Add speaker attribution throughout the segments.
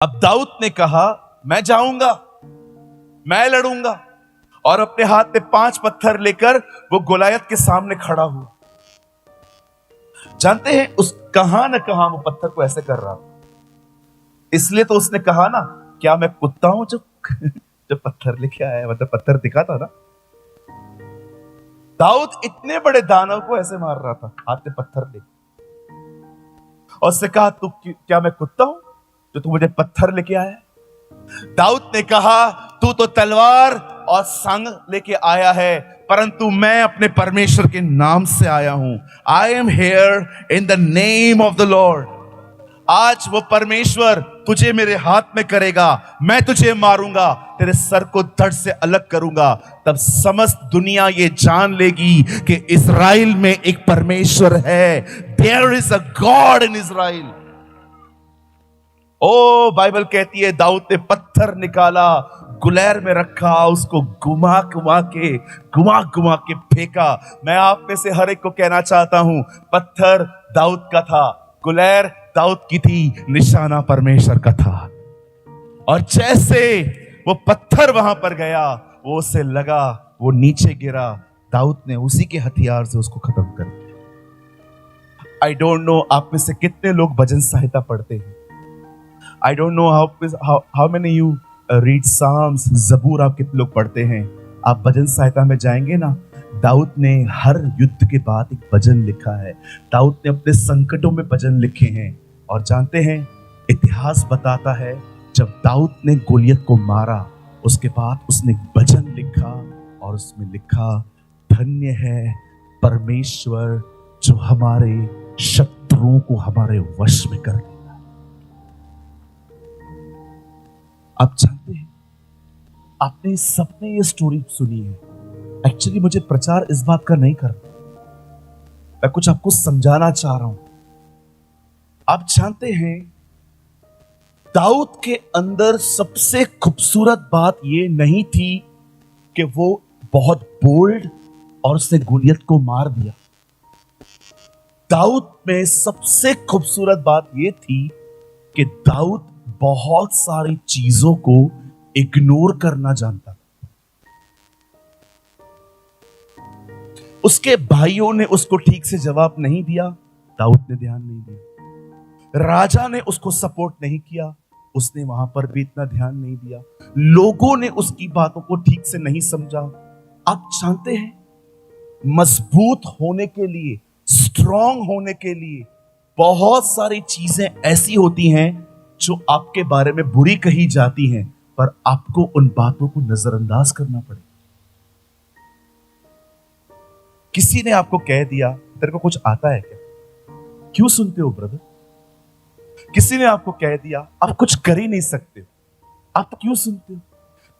Speaker 1: अब दाऊद ने कहा, मैं जाऊंगा, मैं लड़ूंगा, और अपने हाथ में 5 पत्थर लेकर वो गोलायत के सामने खड़ा हुआ। जानते हैं उस कहां न कहां वो पत्थर को ऐसे कर रहा था, इसलिए तो उसने कहा ना, क्या मैं कुत्ता हूं जो जो पत्थर लेके आया, मतलब पत्थर दिखा था ना। दाऊद इतने बड़े दानव को ऐसे मार रहा था हाथ में पत्थर लेके, और उसने कहा, तू क्या मैं कुत्ता हूं जो तू मुझे पत्थर लेके आया। दाऊद ने कहा, तू तो तलवार और संग लेके आया है, परंतु मैं अपने परमेश्वर के नाम से आया हूं। I am here in the name of the Lord. आज वो परमेश्वर तुझे मेरे हाथ में करेगा, मैं तुझे मारूंगा, तेरे सर को धड़ से अलग करूंगा। तब समस्त दुनिया ये जान लेगी कि इस्राएल में एक परमेश्वर है। There is a God in Israel. ओ बाइबल कहती है दाऊद ने पत्थर निकाला, गुलैर में रखा, उसको घुमा घुमा के फेंका। मैं आप में से हर एक को कहना चाहता हूं, पत्थर दाऊद का था, गुलैर दाऊद की थी, निशाना परमेश्वर का था। और जैसे वो पत्थर वहां पर गया, वो उसे लगा, वो नीचे गिरा, दाऊद ने उसी के हथियार से उसको खत्म कर दिया। आई डोंट नो आप में से कितने लोग भजन संहिता पढ़ते हैं। I don't know how many you read Psalms, ज़बूर आप कितने लोग पढ़ते हैं। आप भजन संहिता में जाएंगे ना, दाऊद ने हर युद्ध के बाद एक भजन लिखा है। दाऊद ने अपने संकटों में भजन लिखे हैं। और जानते हैं, इतिहास बताता है जब दाऊद ने गोलियत को मारा, उसके बाद उसने एक भजन लिखा, और उसमें लिखा, धन्य है परमेश्वर जो हमारे शत्रुओं को हमारे वश में कर दिया। आप जानते हैं, आपने सबने ये स्टोरी सुनी है। एक्चुअली मुझे प्रचार इस बात का नहीं करना, मैं कुछ आपको समझाना चाह रहा हूं। आप जानते हैं, दाऊद के अंदर सबसे खूबसूरत बात ये नहीं थी कि वो बहुत बोल्ड और उसने गोलियत को मार दिया। दाऊद में सबसे खूबसूरत बात ये थी कि दाऊद बहुत सारी चीजों को इग्नोर करना जानता था। उसके भाइयों ने उसको ठीक से जवाब नहीं दिया, दाऊद ने ध्यान नहीं दिया। राजा ने उसको सपोर्ट नहीं किया, उसने वहां पर भी इतना ध्यान नहीं दिया। लोगों ने उसकी बातों को ठीक से नहीं समझा। आप जानते हैं, मजबूत होने के लिए, स्ट्रांग होने के लिए बहुत सारी चीजें ऐसी होती हैं जो आपके बारे में बुरी कही जाती हैं, पर आपको उन बातों को नजरअंदाज करना पड़ेगा। किसी ने आपको कह दिया, तेरे को कुछ आता है क्या, क्यों सुनते हो ब्रदर। किसी ने आपको कह दिया, आप कुछ कर ही नहीं सकते, आप क्यों सुनते हो।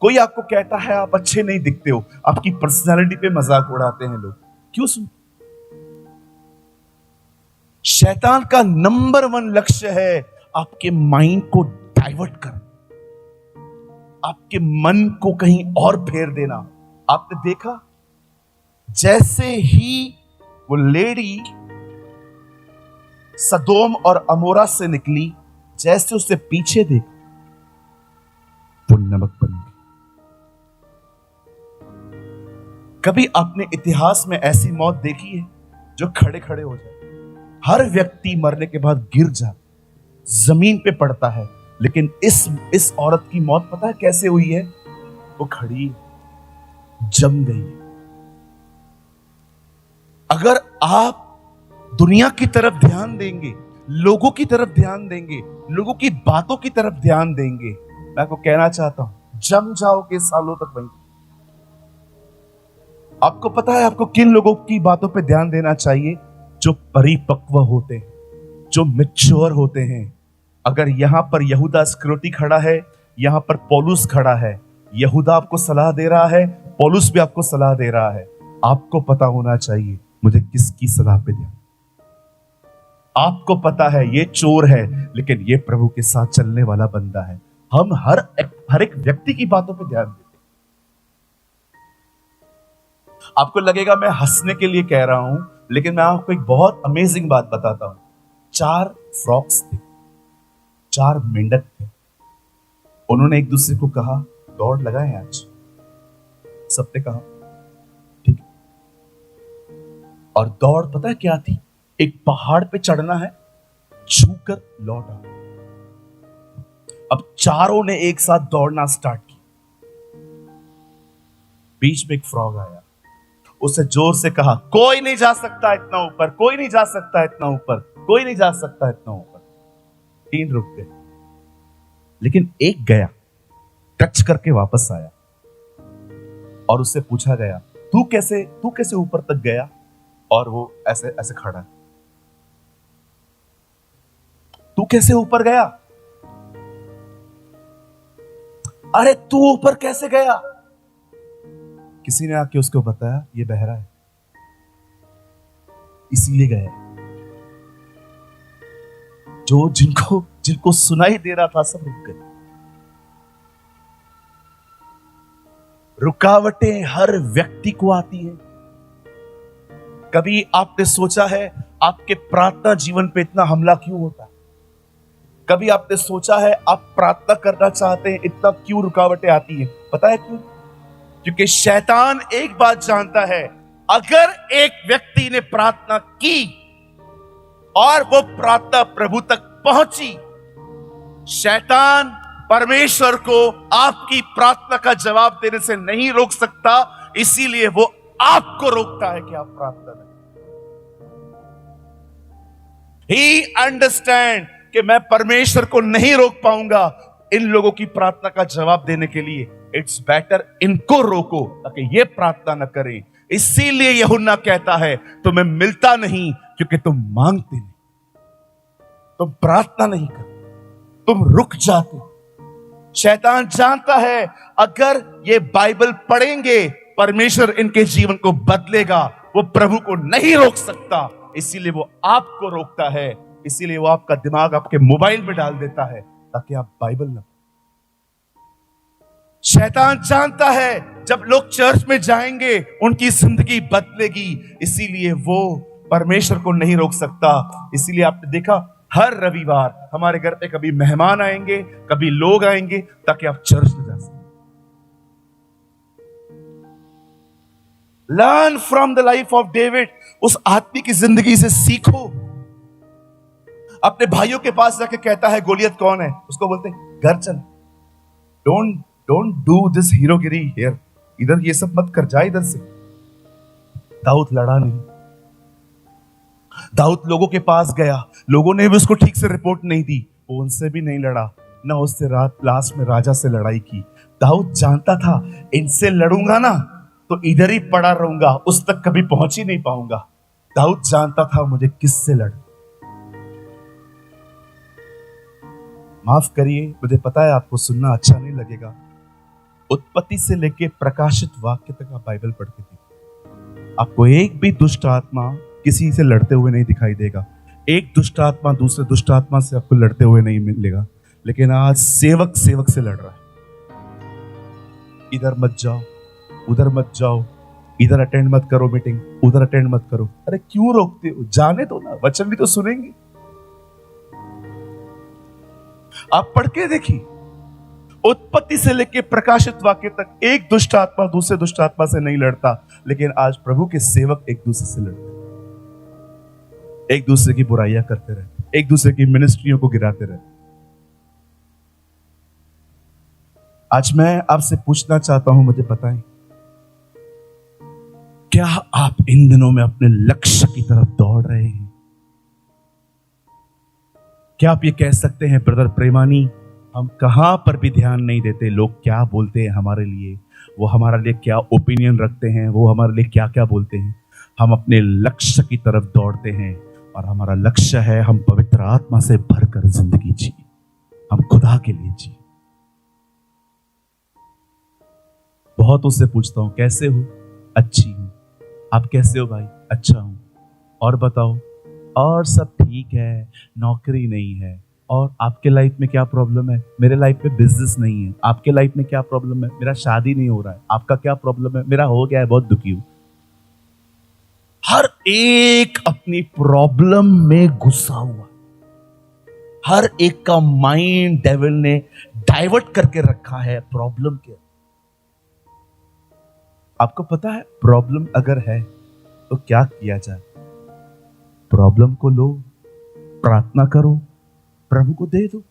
Speaker 1: कोई आपको कहता है, आप अच्छे नहीं दिखते हो, आपकी पर्सनैलिटी पे मजाक उड़ाते हैं लोग, क्यों सुनते। शैतान का नंबर 1 लक्ष्य है आपके माइंड को डाइवर्ट करना, आपके मन को कहीं और फेर देना। आपने देखा, जैसे ही वो लेडी सदोम और अमोरा से निकली, जैसे उससे पीछे देखा, वो नमक बन गई। कभी आपने इतिहास में ऐसी मौत देखी है जो खड़े खड़े हो जाए। हर व्यक्ति मरने के बाद गिर जाता, जमीन पे पड़ता है, लेकिन इस औरत की मौत पता है कैसे हुई है। वो खड़ी जम गई। अगर आप दुनिया की तरफ ध्यान देंगे, लोगों की तरफ ध्यान देंगे, लोगों की बातों की तरफ ध्यान देंगे, मैं आपको कहना चाहता हूं, जम जाओगे सालों तक वहीं। आपको पता है आपको किन लोगों की बातों पे ध्यान देना चाहिए, जो परिपक्व होते हैं, जो मैच्योर होते हैं। अगर यहां पर यहूदा इस्करियोती खड़ा है, यहां पर पौलुस खड़ा है, यहूदा आपको सलाह दे रहा है, पौलुस भी आपको सलाह दे रहा है। आपको पता होना चाहिए मुझे किसकी सलाह पे ध्यान। आपको पता है ये चोर है, लेकिन ये प्रभु के साथ चलने वाला बंदा है। हम हर एक व्यक्ति की बातों पे ध्यान देते। आपको लगेगा मैं हंसने के लिए कह रहा हूं, लेकिन मैं आपको एक बहुत अमेजिंग बात बताता हूं। 4 फ्रॉक्स थे, 4 मेंढक थे, उन्होंने एक दूसरे को कहा दौड़ लगाएं आज। सबने कहा ठीक है। और दौड़ पता है क्या थी? एक पहाड़ पे चढ़ना है, छूकर लौट आना। अब चारों ने एक साथ दौड़ना स्टार्ट किया। बीच में एक फ्रॉग आया, उसे जोर से कहा कोई नहीं जा सकता इतना ऊपर, कोई नहीं जा सकता इतना ऊपर, कोई नहीं जा सकता इतना ऊपर। 3 रुक गए, लेकिन एक गया, टच करके वापस आया और उससे पूछा गया तू कैसे ऊपर तक गया? और वो ऐसे ऐसे खड़ा है, तू कैसे ऊपर गया? अरे तू ऊपर कैसे गया? किसी ने आके उसको बताया ये बहरा है, इसीलिए गया। जो जिनको सुनाई दे रहा था सब रुक गए। रुकावटें हर व्यक्ति को आती हैं। कभी आपने सोचा है आपके प्रार्थना जीवन पे इतना हमला क्यों होता है? कभी आपने सोचा है आप प्रार्थना करना चाहते हैं, इतना क्यों रुकावटें आती हैं? पता है क्यों? क्योंकि शैतान एक बात जानता है, अगर एक व्यक्ति ने प्रार्थना की और वो प्रार्थना प्रभु तक पहुंची, शैतान परमेश्वर को आपकी प्रार्थना का जवाब देने से नहीं रोक सकता, इसीलिए वो आपको रोकता है कि आप प्रार्थना करें। ही अंडरस्टैंड कि मैं परमेश्वर को नहीं रोक पाऊंगा इन लोगों की प्रार्थना का जवाब देने के लिए, इट्स बेटर इनको रोको ताकि ये प्रार्थना न करें। इसीलिए यूहन्ना कहता है तुम्हें मिलता नहीं क्योंकि तुम मांगते नहीं, तुम प्रार्थना नहीं करते, तुम रुक जाते। शैतान जानता है अगर ये बाइबल पढ़ेंगे परमेश्वर इनके जीवन को बदलेगा, वो प्रभु को नहीं रोक सकता, इसीलिए वो आपको रोकता है। इसीलिए वो आपका दिमाग आपके मोबाइल में डाल देता है ताकि आप बाइबल न। शैतान जानता है जब लोग चर्च में जाएंगे उनकी जिंदगी बदलेगी, इसीलिए वो परमेश्वर को नहीं रोक सकता। इसीलिए आपने देखा हर रविवार हमारे घर पे कभी मेहमान आएंगे, कभी लोग आएंगे ताकि आप चर्च में जा सकें। Learn from the life of David, उस आदमी की जिंदगी से सीखो। अपने भाइयों के पास जाके कहता है गोलियत कौन है, उसको बोलते हैं घर चल, डोंट डू दिस हीरोगिरी हियर, इधर ये सब मत कर, जा इधर से। दाऊद लड़ा नहीं। दाऊद लोगों के पास गया, लोगों ने भी उसको ठीक से रिपोर्ट नहीं दी, वो उनसे भी नहीं लड़ा, ना उससे लास्ट में राजा से लड़ाई की। दाऊद जानता था इनसे लड़ूंगा ना तो इधर ही पड़ा रहूंगा, उस तक कभी पहुंच ही नहीं पाऊंगा। दाऊद जानता था मुझे किससे लड़। माफ करिए, मुझे पता है आपको सुनना अच्छा नहीं लगेगा। उत्पत्ति से लेके प्रकाशित वाक्य तक आप बाइबल पढ़ते थे, आपको एक भी दुष्ट आत्मा किसी से लड़ते हुए नहीं दिखाई देगा, एक दुष्ट आत्मा दूसरे दुष्ट आत्मा से आपको लड़ते हुए नहीं मिलेगा। लेकिन आज सेवक से लड़ रहा है। इधर मत जाओ, उधर मत जाओ, इधर अटेंड मत करो मीटिंग, उधर अटेंड मत करो। अरे क्यों रोकते हो? जाने दो ना, वचन भी तो सुनेंगे। आप पढ़ के देखिए, उत्पत्ति से लेकर प्रकाशित वाक्य तक एक दुष्ट आत्मा दूसरे दुष्ट आत्मा से नहीं लड़ता, लेकिन आज प्रभु के सेवक एक दूसरे से लड़ते, एक दूसरे की बुराइयां करते रहते, एक दूसरे की मिनिस्ट्रियों को गिराते रहते। आज मैं आपसे पूछना चाहता हूं, मुझे बताएं, क्या आप इन दिनों में अपने लक्ष्य की तरफ दौड़ रहे हैं? क्या आप ये कह सकते हैं ब्रदर प्रेमानी, हम कहां पर भी ध्यान नहीं देते, लोग क्या बोलते हैं हमारे लिए, वो हमारे लिए क्या ओपिनियन रखते हैं, वो हमारे लिए क्या क्या बोलते हैं। हम अपने लक्ष्य की तरफ दौड़ते हैं और हमारा लक्ष्य है हम पवित्र आत्मा से भरकर जिंदगी जिए, हम खुदा के लिए जिए। बहुतों से पूछता हूं कैसे हो? अच्छी हूं। आप कैसे हो भाई? अच्छा हूं। और बताओ? और सब ठीक है, नौकरी नहीं है। और आपके लाइफ में क्या प्रॉब्लम है? मेरे लाइफ में बिजनेस नहीं है। आपके लाइफ में क्या प्रॉब्लम है? मेरा शादी नहीं हो रहा है। आपका क्या प्रॉब्लम है? मेरा हो गया है, बहुत दुखी हूं। हर एक अपनी प्रॉब्लम में घुसा हुआ, हर एक का माइंड डेविल ने डाइवर्ट करके रखा है प्रॉब्लम के। आपको पता है प्रॉब्लम अगर है तो क्या किया जाए? प्रॉब्लम को लो, प्रार्थना करो, प्रभु को दे दो,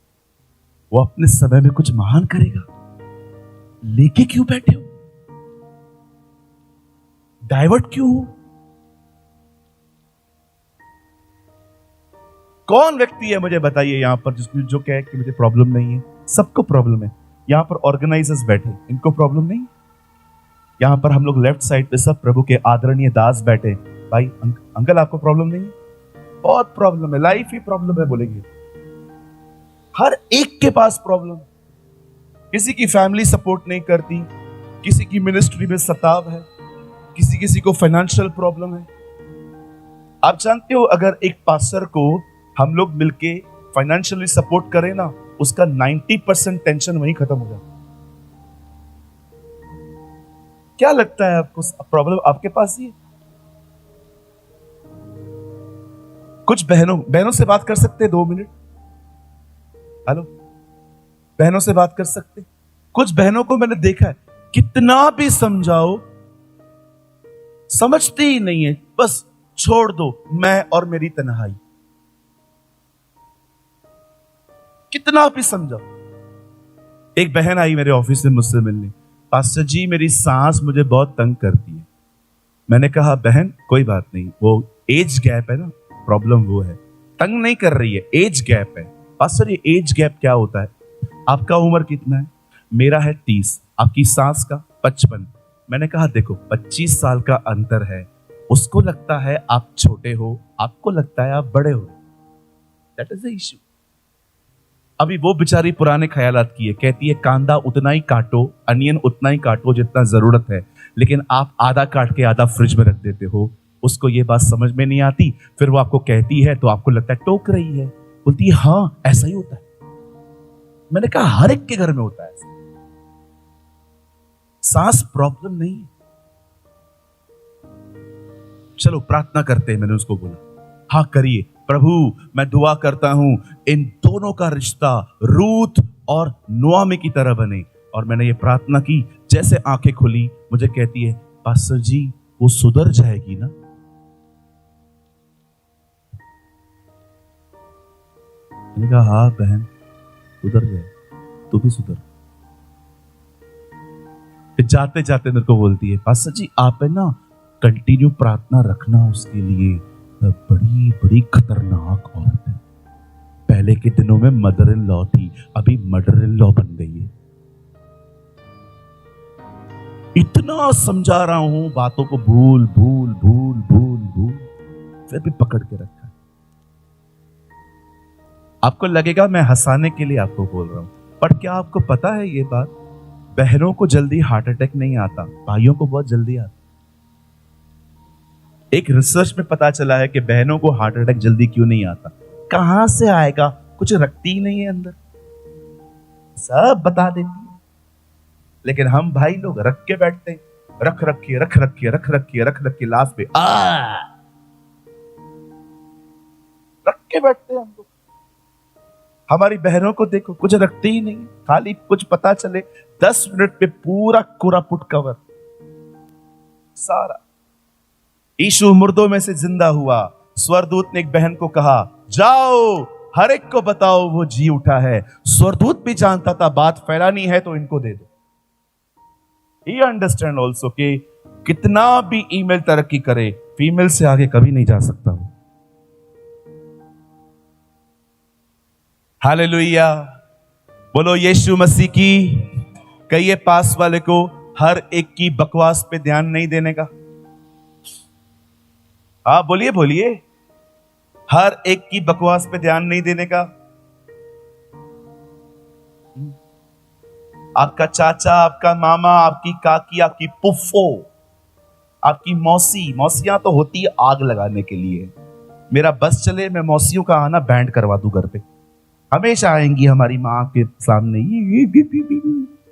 Speaker 1: वो अपने समय में कुछ महान करेगा। लेके क्यों बैठे हो? डाइवर्ट क्यों हो? कौन व्यक्ति है मुझे बताइए यहां पर जिसको जो कहे कि मुझे प्रॉब्लम नहीं है? सबको प्रॉब्लम है। यहां पर ऑर्गेनाइजर्स बैठे, इनको प्रॉब्लम नहीं। यहां पर हम लोग लेफ्ट साइड पे सब प्रभु के आदरणीय दास बैठे। भाई अंकल आपको प्रॉब्लम नहीं है? बहुत प्रॉब्लम है, लाइफ ही प्रॉब्लम है बोलेंगे। हर एक के पास प्रॉब्लम। किसी की फैमिली सपोर्ट नहीं करती, किसी की मिनिस्ट्री में सताव है, किसी किसी को फाइनेंशियल प्रॉब्लम है। आप जानते हो अगर एक पास्टर को हम लोग मिलके फाइनेंशियली सपोर्ट करें ना, उसका 90% टेंशन वहीं खत्म हो जाता। क्या लगता है आपको प्रॉब्लम आपके पास ही है? कुछ बहनों से बात कर सकते हैं 2 मिनट? हेलो, बहनों से बात कर सकते? कुछ बहनों को मैंने देखा है कितना भी समझाओ समझती ही नहीं है, बस छोड़ दो, मैं और मेरी तन्हाई। कितना भी समझाओ। एक बहन आई मेरे ऑफिस में मुझसे मिलने, पास्टर जी मेरी सांस मुझे बहुत तंग करती है। मैंने कहा बहन कोई बात नहीं, वो एज गैप है ना, प्रॉब्लम वो है, तंग नहीं कर रही है, एज गैप है। पास्टर ये एज गैप क्या होता है? आपका उम्र कितना है? मेरा है 30, आपकी सांस का 55। मैंने कहा देखो 25 साल का अंतर है, उसको लगता है आप छोटे हो, आपको लगता है आप बड़े हो। That is the issue. अभी वो बेचारी पुराने ख्यालात की है, कहती है कांदा उतना ही काटो, अनियन उतना ही काटो जितना जरूरत है, लेकिन आप आधा काट के आधा फ्रिज में रख देते हो। उसको ये बात समझ में नहीं आती, फिर वो आपको कहती है तो आपको लगता है टोक रही है। बोलती है हाँ ऐसा ही होता है। मैंने कहा हर एक के घर में होता है ऐसा। सांस प्रॉब्लम नहीं है। चलो प्रार्थना करते हैं, मैंने उसको बोला हाँ करिए। प्रभु मैं दुआ करता हूं इन दोनों का रिश्ता रूथ और नोआमी की तरह बने। और मैंने ये प्रार्थना की, जैसे आंखें खुली मुझे कहती है पास्टर जी वो सुधर जाएगी ना? मैंने कहा हाँ बहन सुधर जाए, तू भी सुधर। जाते जाते मेरे को बोलती है पास्टर जी आप है ना कंटिन्यू प्रार्थना रखना उसके लिए, बड़ी बड़ी खतरनाक औरत है। पहले के दिनों में मदर इन लॉ थी, अभी मर्डर इन लॉ बन गई है। इतना समझा रहा हूं, बातों को भूल भूल भूल भूल भूल, फिर भी पकड़ के रखा है। आपको लगेगा मैं हंसाने के लिए आपको बोल रहा हूं, पर क्या आपको पता है ये बात, बहनों को जल्दी हार्ट अटैक नहीं आता, भाइयों को बहुत जल्दी आता। एक रिसर्च में पता चला है कि बहनों को हार्ट अटैक जल्दी क्यों नहीं आता। कहां से आएगा? कुछ रखती ही नहीं है अंदर, सब बता देती है। लेकिन हम भाई लोग रख के बैठते हैं, रख रखिए रख रखिए रख रखिए रख रखिए, लास्ट पे रख के बैठते हैं हम लोग। हमारी बहनों को देखो कुछ रखती ही नहीं, खाली कुछ पता चले 10 मिनट पे पूरा कोरापुट कवर सारा। यीशु मुर्दों में से जिंदा हुआ। स्वरदूत ने एक बहन को कहा जाओ हर एक को बताओ वो जी उठा है। स्वरदूत भी जानता था बात फैलानी है तो इनको दे दो। ही अंडरस्टैंड ऑल्सो कि कितना भी ईमेल तरक्की करे, फीमेल से आगे कभी नहीं जा सकता हूं। हालेलुया, बोलो यीशु मसीह की। कहिए पास वाले को हर एक की बकवास पे ध्यान नहीं देने का। हाँ बोलिए बोलिए, हर एक की बकवास पे ध्यान नहीं देने का। आपका चाचा, आपका मामा, आपकी काकी, आपकी पुफ्फो, आपकी मौसी, मौसियां तो होती है आग लगाने के लिए। मेरा बस चले मैं मौसियों का आना बैंड करवा दूं घर पे, हमेशा आएंगी हमारी माँ के सामने,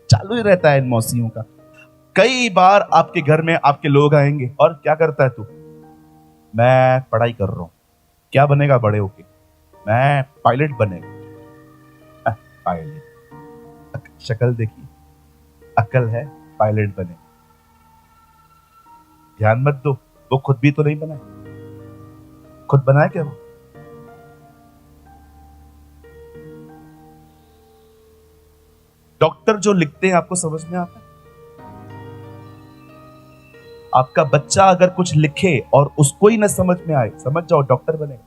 Speaker 1: चालू ही रहता है इन मौसियों का। कई बार आपके घर में आपके लोग आएंगे और क्या करता है तू? मैं पढ़ाई कर रहा हूं। क्या बनेगा बड़े होके? मैं पायलट बनेगा। पायलट शक्ल देखी, अकल है, पायलट बने। ध्यान मत दो, वो खुद भी तो नहीं बनाए। खुद बनाए क्या वो? डॉक्टर जो लिखते हैं आपको समझ में आता है? आपका बच्चा अगर कुछ लिखे और उसको ही ना समझ में आए, समझ जाओ डॉक्टर बने।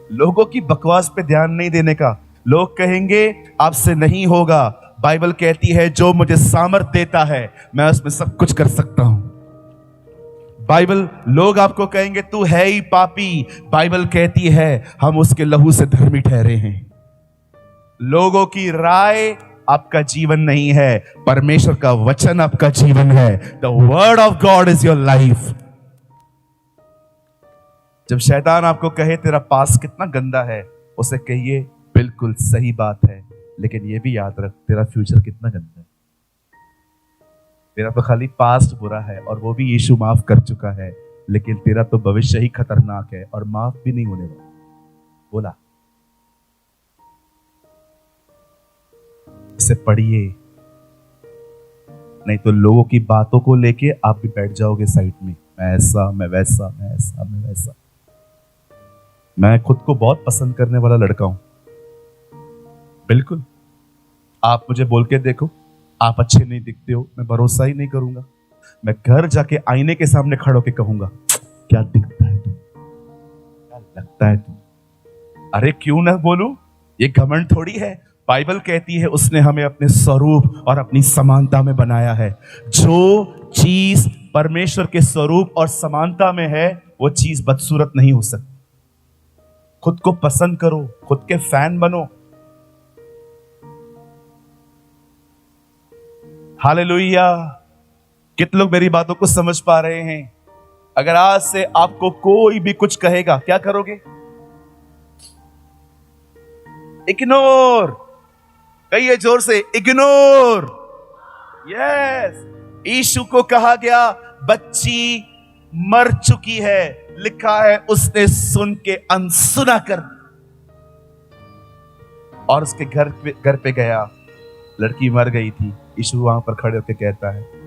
Speaker 1: लोगों की बकवास पे ध्यान नहीं देने का। लोग कहेंगे आपसे नहीं होगा। बाइबल कहती है जो मुझे सामर्थ देता है मैं उसमें सब कुछ कर सकता हूं। बाइबल, लोग आपको कहेंगे तू है ही पापी, बाइबल कहती है हम उसके लहू से धर्मी ठहरे हैं। लोगों की राय आपका जीवन नहीं है, परमेश्वर का वचन आपका जीवन है। The word of God is your life. जब शैतान आपको कहे तेरा पास कितना गंदा है, उसे कहिए बिल्कुल सही बात है, लेकिन यह भी याद रख तेरा फ्यूचर कितना गंदा है। तेरा तो खाली पास्ट बुरा है और वो भी यीशु माफ कर चुका है, लेकिन तेरा तो भविष्य ही खतरनाक है और माफ भी नहीं होने वाला। बोला इसे पढ़िए, नहीं तो लोगों की बातों को लेके आप भी बैठ जाओगे साइड में, मैं ऐसा, मैं वैसा, मैं ऐसा, मैं वैसा। मैं खुद को बहुत पसंद करने वाला लड़का हूं, बिल्कुल। आप मुझे बोल के देखो आप अच्छे नहीं दिखते हो, मैं भरोसा ही नहीं करूंगा। मैं घर जाके आईने के सामने खड़े होके कहूंगा क्या दिखता है तू, क्या लगता है तू। अरे क्यों ना बोलूं, ये घमंड थोड़ी है। बाइबल कहती है उसने हमें अपने स्वरूप और अपनी समानता में बनाया है। जो चीज परमेश्वर के स्वरूप और समानता में है वो चीज बदसूरत नहीं हो सकती। खुद को पसंद करो, खुद के फैन बनो। हालेलुया। कितने लोग मेरी बातों को समझ पा रहे हैं? अगर आज से आपको कोई भी कुछ कहेगा, क्या करोगे? इग्नोर। कहिए जोर से, इग्नोर। यस। यीशु को कहा गया बच्ची मर चुकी है, लिखा है उसने सुन के अनसुना कर, और उसके घर पे गया, लड़की मर गई थी। यीशु वहां पर खड़े होकर कहता है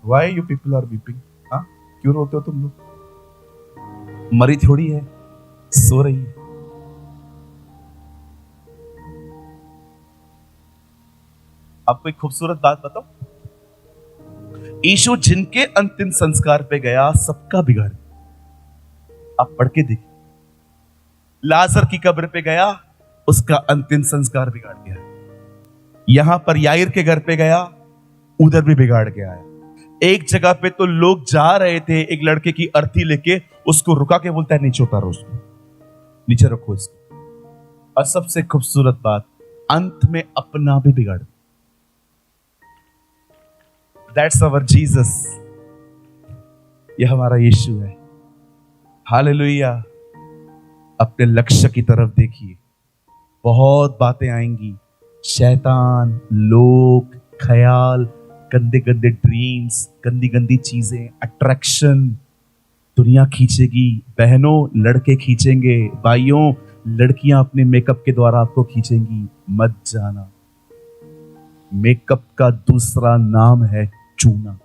Speaker 1: Why you people are weeping? हाँ, क्यों रोते हो तुम लोग? मरी थोड़ी है, सो रही है। आपको एक खूबसूरत बात बताओ, यीशु जिनके अंतिम संस्कार पे गया सबका बिगाड़। आप पढ़ के देखिए, लाजर की कब्र पे गया, उसका अंतिम संस्कार बिगाड़ गया। यहां पर याईर के घर पे गया, उधर भी बिगाड़ गया है। एक जगह पे तो लोग जा रहे थे एक लड़के की अर्थी लेके, उसको रुका के बोलता है नीचे उतारो, उसको नीचे रखो इसको। और सबसे खूबसूरत बात, अंत में अपना भी बिगाड़। That's our Jesus. यह हमारा यीशु है। हालेलुया। अपने लक्ष्य की तरफ देखिए। बहुत बातें आएंगी, शैतान, लोग, ख्याल, गंदे गंदे ड्रीम्स, गंदी गंदी चीजें, अट्रैक्शन, दुनिया खींचेगी। बहनों, लड़के खींचेंगे, भाइयों, लड़कियां अपने मेकअप के द्वारा आपको खींचेंगी। मत जाना, मेकअप का दूसरा नाम है चूना।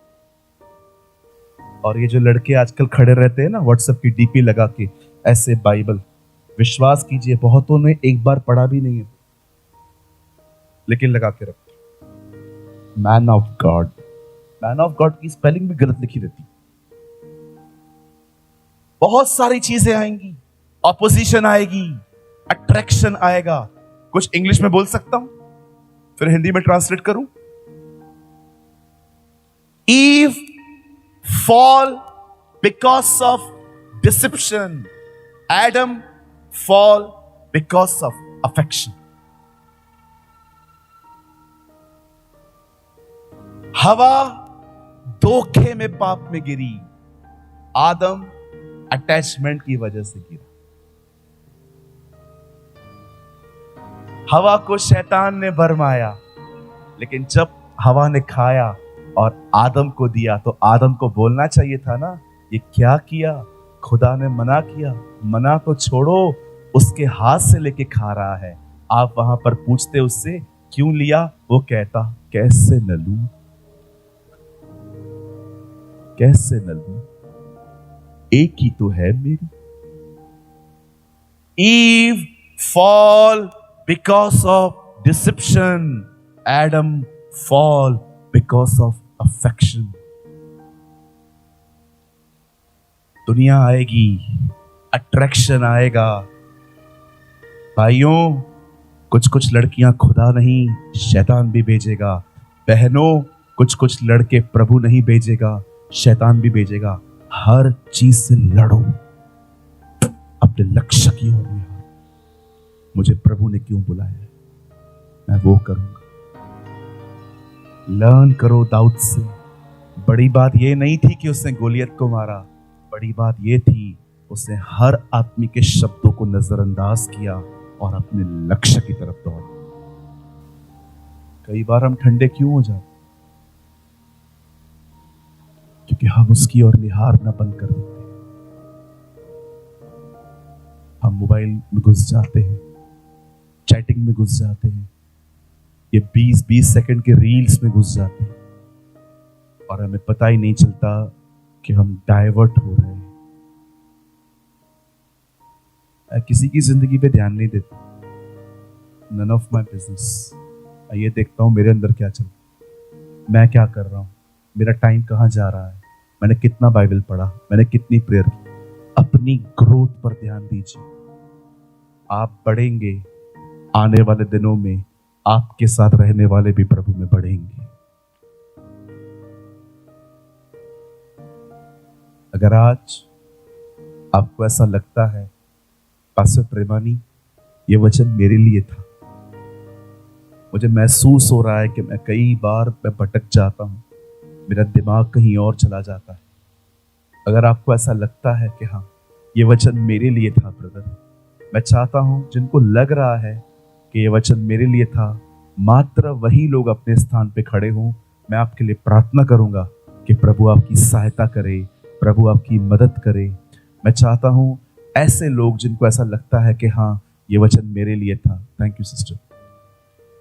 Speaker 1: और ये जो लड़के आजकल खड़े रहते हैं ना व्हाट्सएप की डीपी लगा के ऐसे, बाइबल विश्वास कीजिए बहुतों ने एक बार पढ़ा भी नहीं है, लेकिन लगा के रखते। Man of God, man of God की स्पेलिंग भी गलत लिखी रहती। बहुत सारी चीजें आएंगी, ऑपोजिशन आएगी, अट्रैक्शन आएगा। कुछ इंग्लिश में बोल सकता हूं, फिर हिंदी में ट्रांसलेट करूं। Eve fall because of deception, Adam fall because of affection. हवा धोखे में पाप में गिरी, आदम अटैचमेंट की वजह से गिरा। हवा को शैतान ने भरमाया, लेकिन जब हवा ने खाया और आदम को दिया तो आदम को बोलना चाहिए था ना, ये क्या किया, खुदा ने मना किया, मना तो छोड़ो, उसके हाथ से लेके खा रहा है। आप वहां पर पूछते उससे क्यों लिया, वो कहता कैसे न लूं, कैसे न लूं, एक ही तो है मेरी। Eve fall because of deception. Adam fall because of affection. दुनिया आएगी, अट्रैक्शन आएगा। भाइयों, कुछ कुछ लड़कियां खुदा नहीं शैतान भी भेजेगा। बहनों, कुछ कुछ लड़के प्रभु नहीं भेजेगा, शैतान भी भेजेगा। हर चीज से लड़ो, अपने लक्ष्य की ओर निहारो। मुझे प्रभु ने क्यों बुलाया है, मैं वो करूंगा। लर्न करो दाऊद से। बड़ी बात ये नहीं थी कि उसने गोलियत को मारा, बड़ी बात ये थी उसने हर आदमी के शब्दों को नजरअंदाज किया और अपने लक्ष्य की तरफ दौड़ा। कई बार हम ठंडे क्यों हो जाते, क्योंकि हम उसकी ओर निहारना बंद कर देते हैं। हम मोबाइल में घुस जाते हैं, चैटिंग में घुस जाते हैं, ये 20-20 सेकंड के रील्स में घुस जाते हैं और हमें पता ही नहीं चलता कि हम डाइवर्ट हो रहे हैं। मैं किसी की जिंदगी पे ध्यान नहीं देता, नन ऑफ माई बिजनेस। मैं ये देखता हूं मेरे अंदर क्या चल रहा है, मैं क्या कर रहा हूं, मेरा टाइम कहां जा रहा है, मैंने कितना बाइबल पढ़ा, मैंने कितनी प्रेयर की। अपनी ग्रोथ पर ध्यान दीजिए। आप बढ़ेंगे, आने वाले दिनों में आपके साथ रहने वाले भी प्रभु में बढ़ेंगे। अगर आज आपको ऐसा लगता है पास्टर प्रेमानी ये वचन मेरे लिए था, मुझे महसूस हो रहा है कि मैं कई बार मैं भटक जाता हूं, मेरा दिमाग कहीं और चला जाता है। अगर आपको ऐसा लगता है कि हाँ ये वचन मेरे लिए था ब्रदर, मैं चाहता हूं जिनको लग रहा है कि ये वचन मेरे लिए था, मात्र वही लोग अपने स्थान पे खड़े हों। मैं आपके लिए प्रार्थना करूंगा कि प्रभु आपकी सहायता करे, प्रभु आपकी मदद करे। मैं चाहता हूं ऐसे लोग जिनको ऐसा लगता है कि हाँ ये वचन मेरे लिए था, थैंक यू सिस्टर,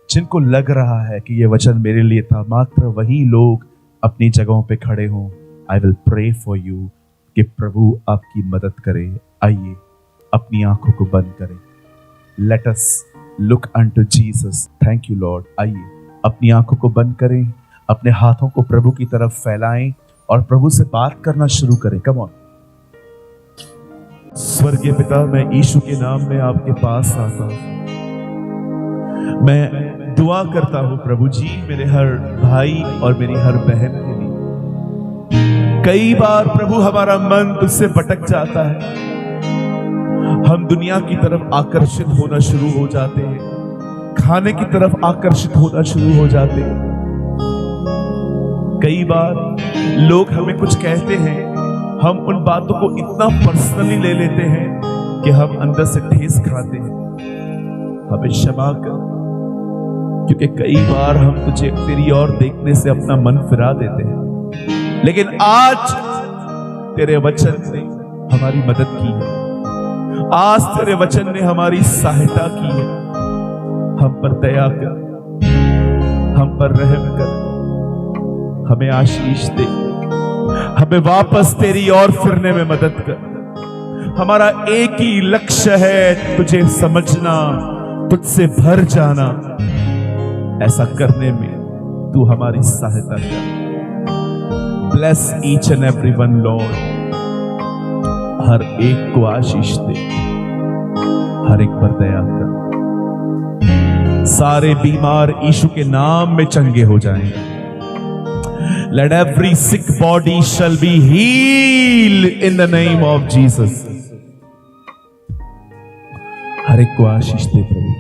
Speaker 1: जिनको लग रहा है कि ये वचन मेरे लिए था, मात्र वही लोग अपनी जगहों पे खड़े हों। I will pray for you कि प्रभु आपकी मदद करे। आइए अपनी आंखों को बंद करें। Let us look unto Jesus. Thank you Lord. आइए अपनी आंखों को बंद करें, अपने हाथों को प्रभु की तरफ फैलाएं और प्रभु से बात करना शुरू करें। Come on. स्वर्गीय पिता, मैं यीशु के नाम में आपके पास आता हूं। मैं दुआ करता हूं प्रभु जी मेरे हर भाई और मेरी हर बहन के लिए। कई बार प्रभु हमारा मन तुझसे भटक जाता है, हम दुनिया की तरफ आकर्षित होना शुरू हो जाते हैं, खाने की तरफ आकर्षित होना शुरू हो जाते हैं। कई बार लोग हमें कुछ कहते हैं, हम उन बातों को इतना पर्सनली ले लेते हैं कि हम अंदर से ठेस खाते हैं। हमें क्षमा कर, क्योंकि कई बार हम तुझे तेरी ओर देखने से अपना मन फिरा देते हैं। लेकिन आज तेरे वचन ने हमारी मदद की है, आज तेरे वचन ने हमारी सहायता की है। हम पर दया कर, हम पर रहम कर, हमें आशीष दे, हमें वापस तेरी ओर फिरने में मदद कर। हमारा एक ही लक्ष्य है, तुझे समझना, तुझसे भर जाना। ऐसा करने में तू हमारी सहायता कर। Bless each and everyone Lord. हर एक को आशीष दे, हर एक पर दया कर। सारे बीमार यीशु के नाम में चंगे हो जाएं। Let every sick body shall be healed in the name of Jesus. हर एक को आशीष दे प्रभु,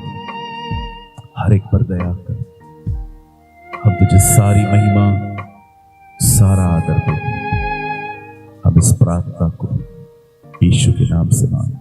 Speaker 1: हर एक पर दया कर। हम तुझे सारी महिमा, सारा आदर देते। हम इस प्रार्थना को यीशु के नाम से मांगते।